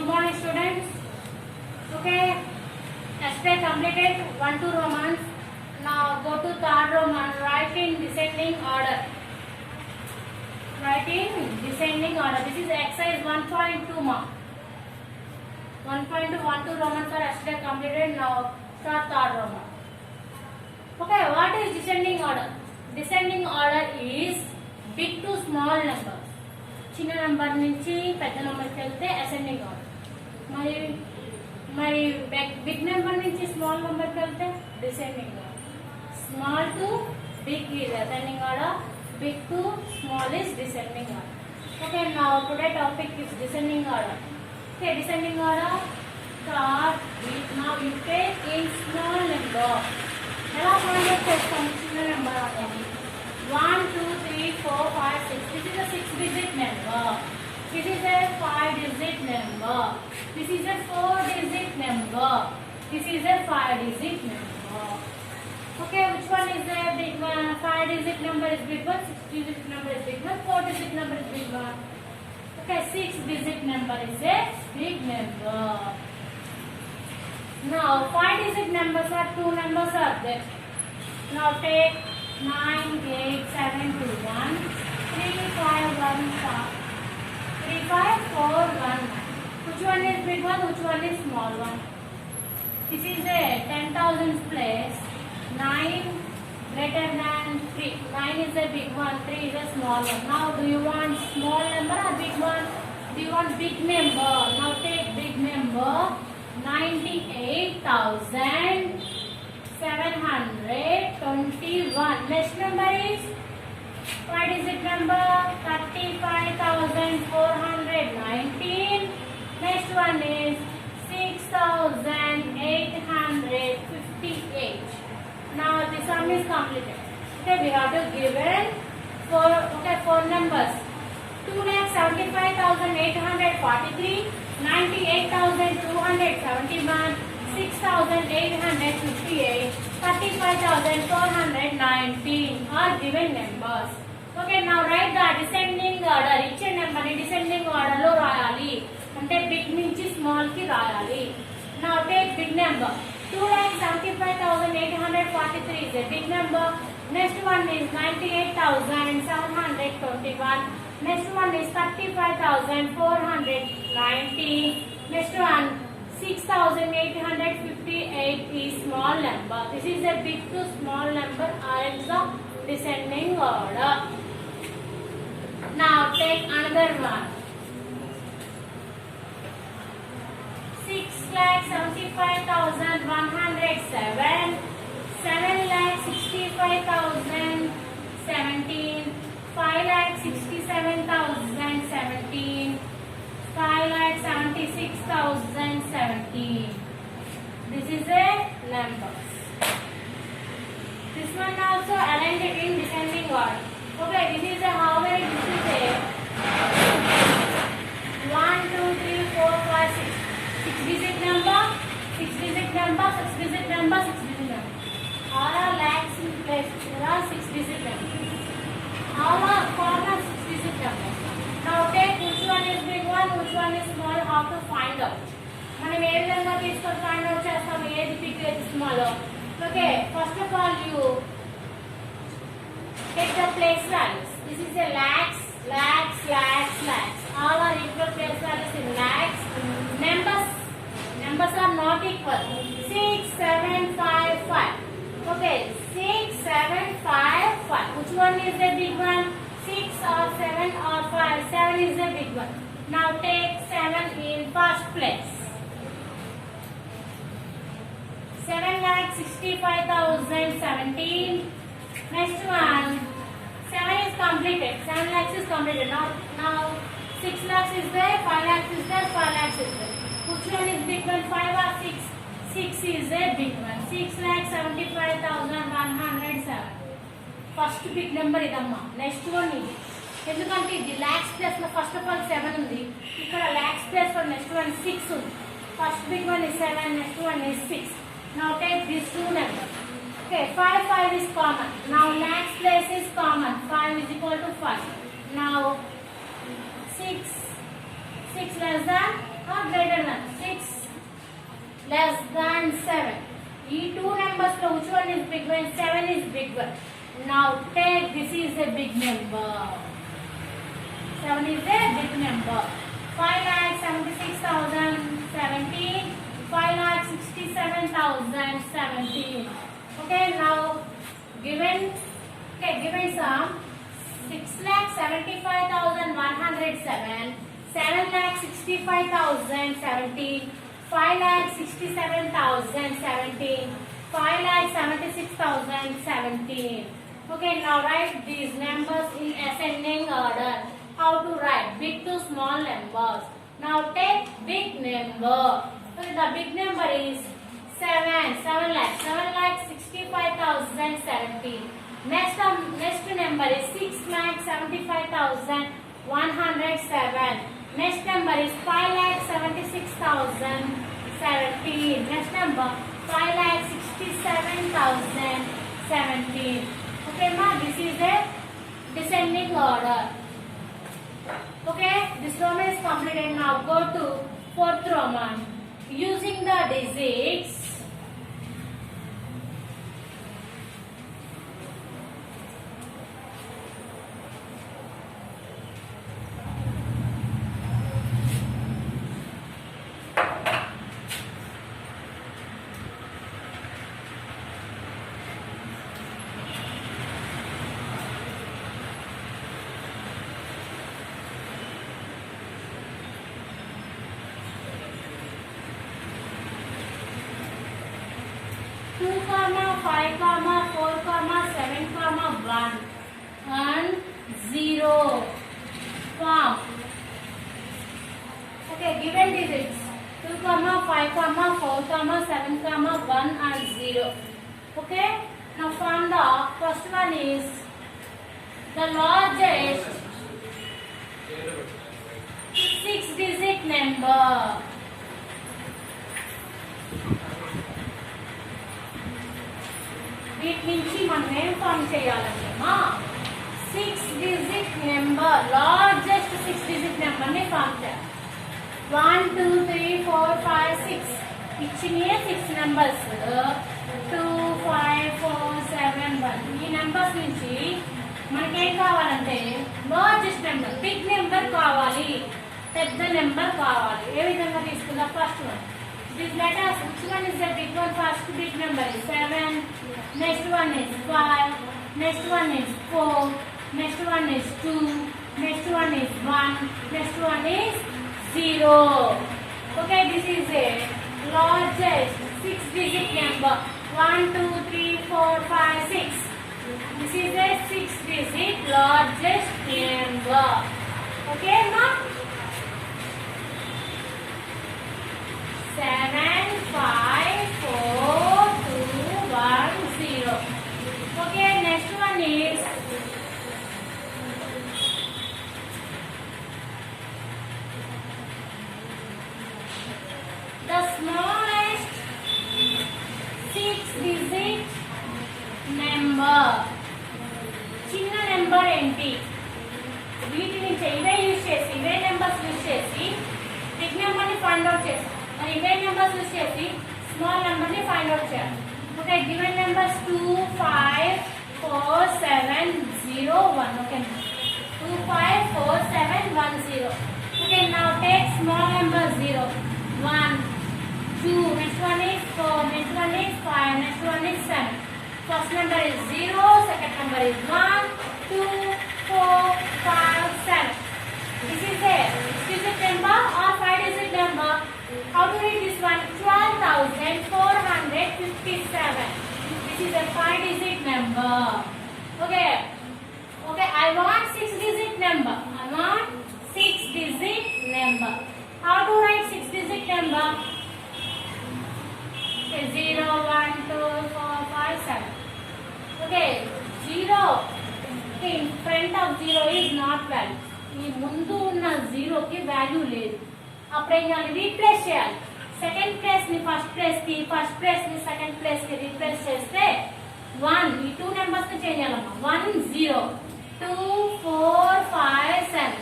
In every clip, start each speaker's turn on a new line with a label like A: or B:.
A: good morning students. Okay, yesterday completed 1 to Romans. Now go to third Roman. Write in descending order. Write in descending order. This is exercise 1.2 mark. 1.2 1 to Romans are yesterday completed. Now start third Roman. Okay, what is descending order? Descending order is big to small number. చిన్న number నుంచి పెద్ద నంబర్కి వెళ్తే ascending order, మరి big number నుంచి small నెంబర్కి వెళ్తే descending order. Small to big is ascending order, big to small is descending order. Okay, now today topic is descending order. Okay, descending order start with now you take in small number. ఎలా find చేస్తాం చిన్న number అనేది? 1 2 3 4 5 6. This is a 6-digit number. This is a 5-digit number. This is a 4-digit number. This is a 5-digit number. Okay, which one is the big one? 5-digit number is big one. 6-digit number is big one. 4-digit number is big one. Okay, 6-digit number is a big number. Now 5-digit numbers are 2 numbers are there. Now take 9 8 7 2 1 3 5 1 3 5 4 1 9. Which one is big one? Which one is small one? This is a 10,000 place. 9 greater than 3. 9 is a big one. 3 is a small one. Now do you want small number or big one? Do you want big number? Now take big number. 98,721. Next number is, what is it number? 35,419. Next one is 6,858. Now the sum is completed. Okay, we have to give it four numbers. 2,75,843, 98,271, 6,858, 35,419 are given numbers. Okay, now write the descending order. Each number ni descending order lo rayali. Ante big nunchi small ki rayali. Now take big number. 2,75,843 is a big number. Next one is 98,721. Next one is 35,419. Next one 6,858 is small number. This is a big to small number or it's the descending order. Now take another one. 6,75,107, 7,65,017, 5,67,017, 5,76,017. This is a number. This one also arranged in descending order. Okay, this is a how many? This is a 1 2 3 4 5 6. 6-digit number, 6-digit number, 6-digit number, 6-digit number. All are lakhs in place. There are 6-digit numbers. All are common 6-digit numbers. Now take which one is big one, which one is small, how to find out. మనం ఏ విధంగా తీసుకొని find out చేస్తాం ఏది big ఏది small. Okay, first of all you take the place values. This is a lakhs, lakhs, lakhs, lakhs. All are equal place values in lakhs. Numbers are not equal. 6 7 5 5. Okay, 6 7 5 5. Which one is the big one? 6 or 7 or 5? 7 is the big one. Now take 7 in first place. 7,65,017. Next one, 7 is completed. 7 lakhs is completed. Now 6 lakhs is there, 5 lakhs is there, 5 lakhs is there. Which one is big one? 5 or 6? 6 is a big one. 6,75,107. First big number idamma. Next one is, ఎందుకంటే ఇది lakhs place లో first of all 7 ఉంది. ఇక్కడ lakhs place లో next one 6 ఉంది. First big one is 7, next one is 6. Now take these two numbers. Okay, 5 is common. Now lakhs place is common. 5 is equal to 5. Now 6 less than or greater less than 7. ఈ two numbers లో which one is big one? 7 is big one. Now take this is a big number. 7 is a big number. 5,76,017. 5,67,017. Okay, now given sum 6,75,107, 7,65,017, 5,67,017, 5,76,017. Okay, now write these numbers in ascending order. How to write? Big to small numbers. Now take big number. Okay, the big number is 7,65,017. Next number is 6,75,107. Next number is 5,76,017. Next number 5,67,017. Okay, ma, this is a descending order. Okay, this Roman is completed. Now go to fourth Roman. Using the digits, two comma 5 comma 4 comma 7 comma 1 and 0 form. Okay, given digits 2 comma 5 comma 4 comma 7 comma 1 and 0. Okay, now from the first one is the largest 6-digit number. వీటి నుంచి మనం ఏం form చేయాలంటే మా 6-digit number, largest 6-digit number ని form చేయాలి. 1 2 3 4 5 6 ఇచ్చినే 6 numbers 2 5 4 7 1. ఈ numbers నుంచి మనకి ఏం కావాలంటే లార్జెస్ట్ నెంబర్, బిగ్ నెంబర్ కావాలి, పెద్ద నెంబర్ కావాలి. ఏ విధంగా తీసుకుందాం? First one, this letters, which one is the big one? First big number is 7, next one is 5, next one is 4, next one is 2, next one is 1, next one is 0. Okay, this is a largest 6-digit number. 1 2 3 4 5 6. This is a 6-digit largest number. Okay, ma? 7 5 4 2 1 0. Okay, next one is the smallest 6-digit number. చిన్న number ఏంటి? వీటి నుంచి ఇవే use చేసి, ఇవే numbers use చేసి big number ని find out చేస్తాం. మరి ఇవే నెంబర్స్ యూజ్ చేసి స్మాల్ నెంబర్ ని ఫైండ్ అవుట్ చేయాలి. Okay, given numbers 2 5 4 7 0 1. Okay, 2 5 4 7 1 0. Okay, now take small number 0 1 2. Next one is 4, next one is 5, next one is 7. First number is 0, second number is 1 2 4 5 7. This is a 6-digit number or 5-digit number. How to read this one? 12,457. This is a 5-digit number. Okay. Okay, I want 6-digit number. I want 6-digit number. How to write 6-digit number? Okay, 0 1 2 4 5 7. Okay, 0. Okay, in front of 0 is not value. ఈ ముందు ఉన్న 0 కి value లేదు. అప్పుడు ఏం చేయాలి? Replace చేయాలి. Second place ని ఫస్ట్ ప్లేస్ కి, ఫస్ట్ ప్లేస్ ని సెకండ్ ప్లేస్ కి రీప్లేస్ చేస్తే 1, ఈ 2 నెంబర్స్ ని చేంజ్ చేయాలమ్మా. 1 0 2 4 5 7.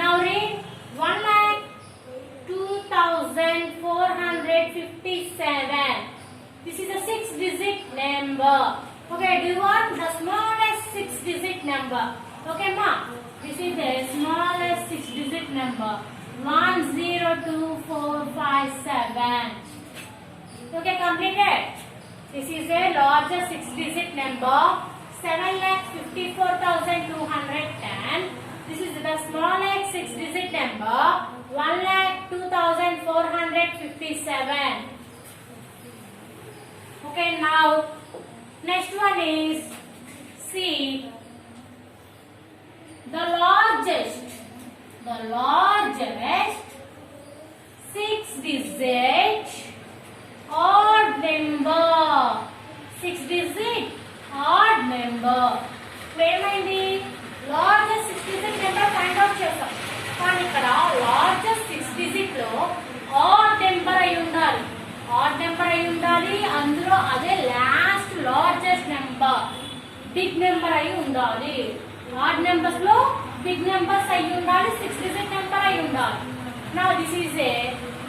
A: Now read 1,02,457. 157. This is a 6-digit number. Okay, do you want the smallest 6-digit number? Okay, ma. This is the smallest 6-digit number. 102457. Okay, completed. This is a largest 6-digit number. 7,54,210. This is the smallest 6-digit number. 1,02,457. Okay, now next one is C. The largest 6-digit odd number. 6-digit odd number. ఏమైంది largest 6-digit number find out చేస్తాం. కానీ ఇక్కడ largest 6-digit లో odd number అయి ఉండాలి. Odd number అయి ఉండాలి. అందులో అదే last largest number big number అయి ఉండాలి. ఆడ్ నెంబర్స్ లో బిగ్ నెంబర్స్ అయి ఉండాలి. 6-digit నెంబర్ అయి ఉండాలి. Now this is a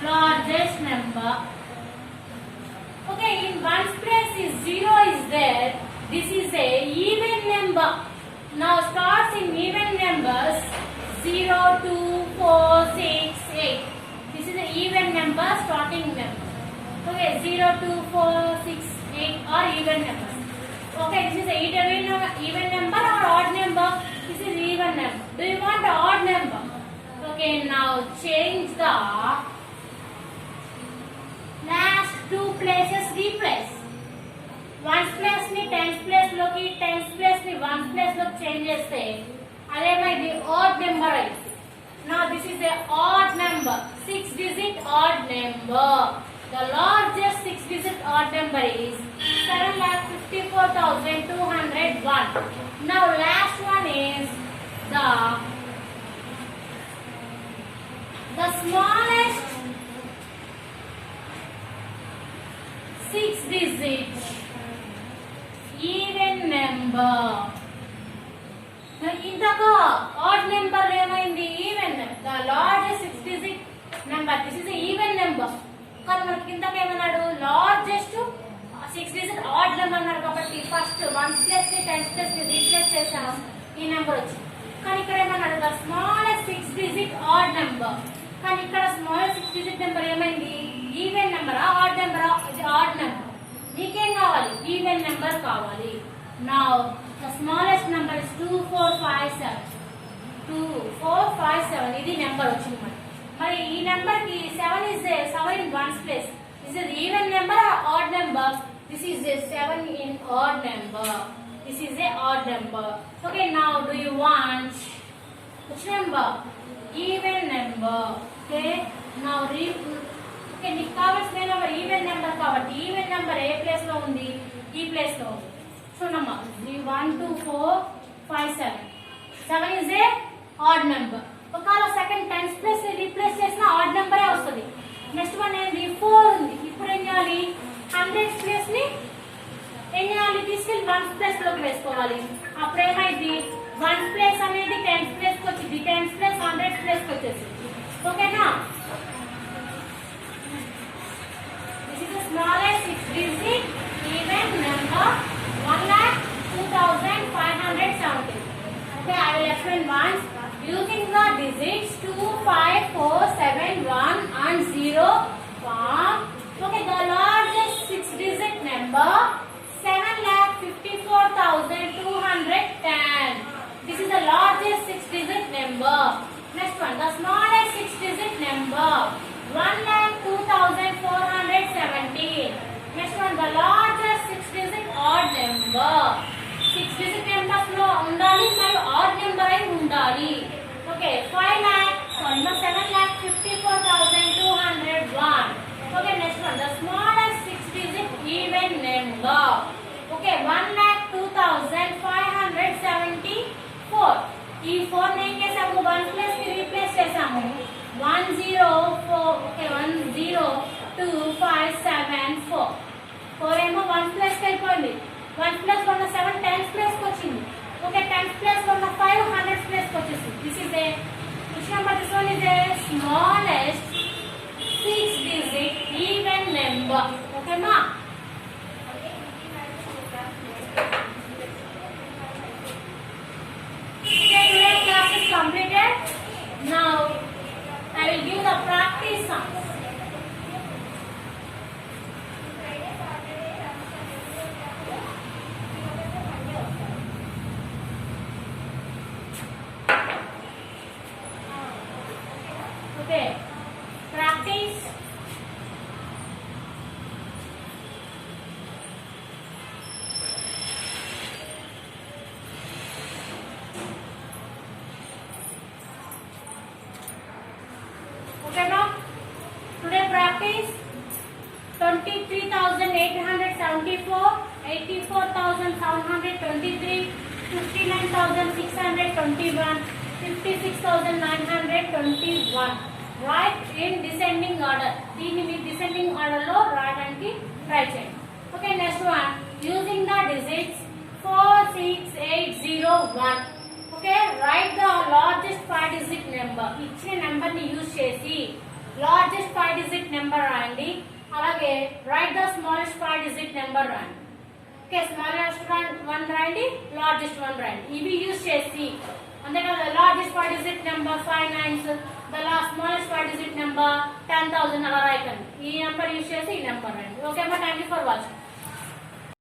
A: largest number. Okay, in ones place is 0 is there. This is a even number. Now starts in even numbers 0, 2, 4, 6, 8. This is an even number starting number. Okay, 0, 2, 4, 6, 8 are even numbers. Okay, this is a even number or odd number? This is even number. Do you want the odd number? Okay, now change the last two places replace. Ones place ni tens place loki, tens place ni ones place loki change cheste ademaidi odd number ayyindi. Now this is a odd number, 6-digit odd number. The largest 6-digit odd number is 7,54,201. Now last one is the smallest 6-digit even number. ఇంతగా odd number ఏమైంది even. The largest 6-digit number, this is a even number. కానీ మనకి ఇంతగా ఏమన్నాడు largest 6-digit odd number అన్నారు కాబట్టి first ones place ని tens place ని రీప్లేస్ చేసాం, ఈ నెంబర్ వచ్చింది. కానీ ఇక్కడ ఏమన్నాడు the smallest 6-digit odd number. కానీ ఇక్కడ స్మాల్ 6-digit నెంబర్ ఏమైంది ఈవెన్ నెంబరా ఆడ్ నెంబరా? ఇది ఆడ్ నెంబర్. నీకేం కావాలి? ఈవెన్ నెంబర్ కావాలి. Now the smallest number is 2457. 2457 ఇది నెంబర్ వచ్చింది మనకి. మరి ఈ నెంబర్ కి 7 is 7 in ones place. This is even number or odd number? This is 7 in odd number. This is a odd number. Okay, now do you want which number? Even number. Okay, now okay, నీకు కావాల్సిన number even number కాబట్టి even number ఏ place లో ఉంది? ఈ place లో ఉంది. చూడమ్మా 12457. 7 is a odd number. ఒకవేళ సెకండ్ టెన్స్ ప్లేస్ రీప్లేస్ చేసిన ఆడ్ నెంబరే వస్తుంది. నెక్స్ట్ వన్ ఏంటి? 4 ఉంది. ఇప్పుడు ఏం చేయాలి? 100 ప్లేస్ ని ఏం చేయాలి? తీసుకెళ్ళి వన్స్ ప్లేస్ లోకి వేసుకోవాలి. అప్పుడు ఏమైంది? వన్స్ ప్లేస్ అనేది టెన్స్ ప్లేస్ కి వచ్చింది, టెన్స్ ప్లేస్ 100 ప్లేస్ కి వచ్చేసింది. ఓకేనా? This is the smallest 6-digit even number 1,02,570. Okay, I will explain once. Using the digits 2, 5, 4, 7, 1 and 0 form. Okay, the largest 6-digit number 7,54,210. This is the largest 6-digit number. Next one, the smallest 6-digit number 1,02,417. Next one, the largest 6-digit odd number. 6-digit numbers లో ఉండాలి మరియు odd number అయి ఉండాలి. Okay, 7,54,201. Okay, next one, the smallest 6-digit even number. Okay, 1,02,574. ఈ 4 ని ఏం చేసాము? 1 plus కి రీప్లేస్ చేసాము. 104. ఓకే, 102,574. 4 ఏమో 1 ప్లస్ కి అయిపోయింది. 1 ప్లస్ 1 7 టెన్స్ ప్లస్ కి వచ్చింది. ఓకే, టెన్స్ ప్లస్ 1 5 100 ప్లస్ కి వచ్చేసింది. This is A which number? This one is a smallest 6-digit even number. ఓకేమా? Okay, today's class is completed. Now I will give the practice sums. Okay, practice. Okay, now today practice 23,874, 84,723, 59,621, 56,921. Write in descending order. దీన్ని మీ descending order లో రాయడానికి try చేయండి. Okay, next one. Using the digits 4, 6, 8, 0, 1. Okay, write the largest 5-digit number. ఇచ్చిన number ని use చేసి largest 5-digit number రాయండి. అలాగే write the smallest 5-digit number రాయండి. Okay, smallest one రాయండి, largest one రాయండి. ఇవి యూజ్ చేసి అంతేకాదు largest 5-digit number 5 nines, the smallest 5-digit number 10,000 అలా రాయకండి. ఈ నెంబర్ యూజ్ చేసి ఈ నెంబర్ రాయండి. ఓకే అమ్మా, థ్యాంక్ యూ ఫర్ వాచింగ్.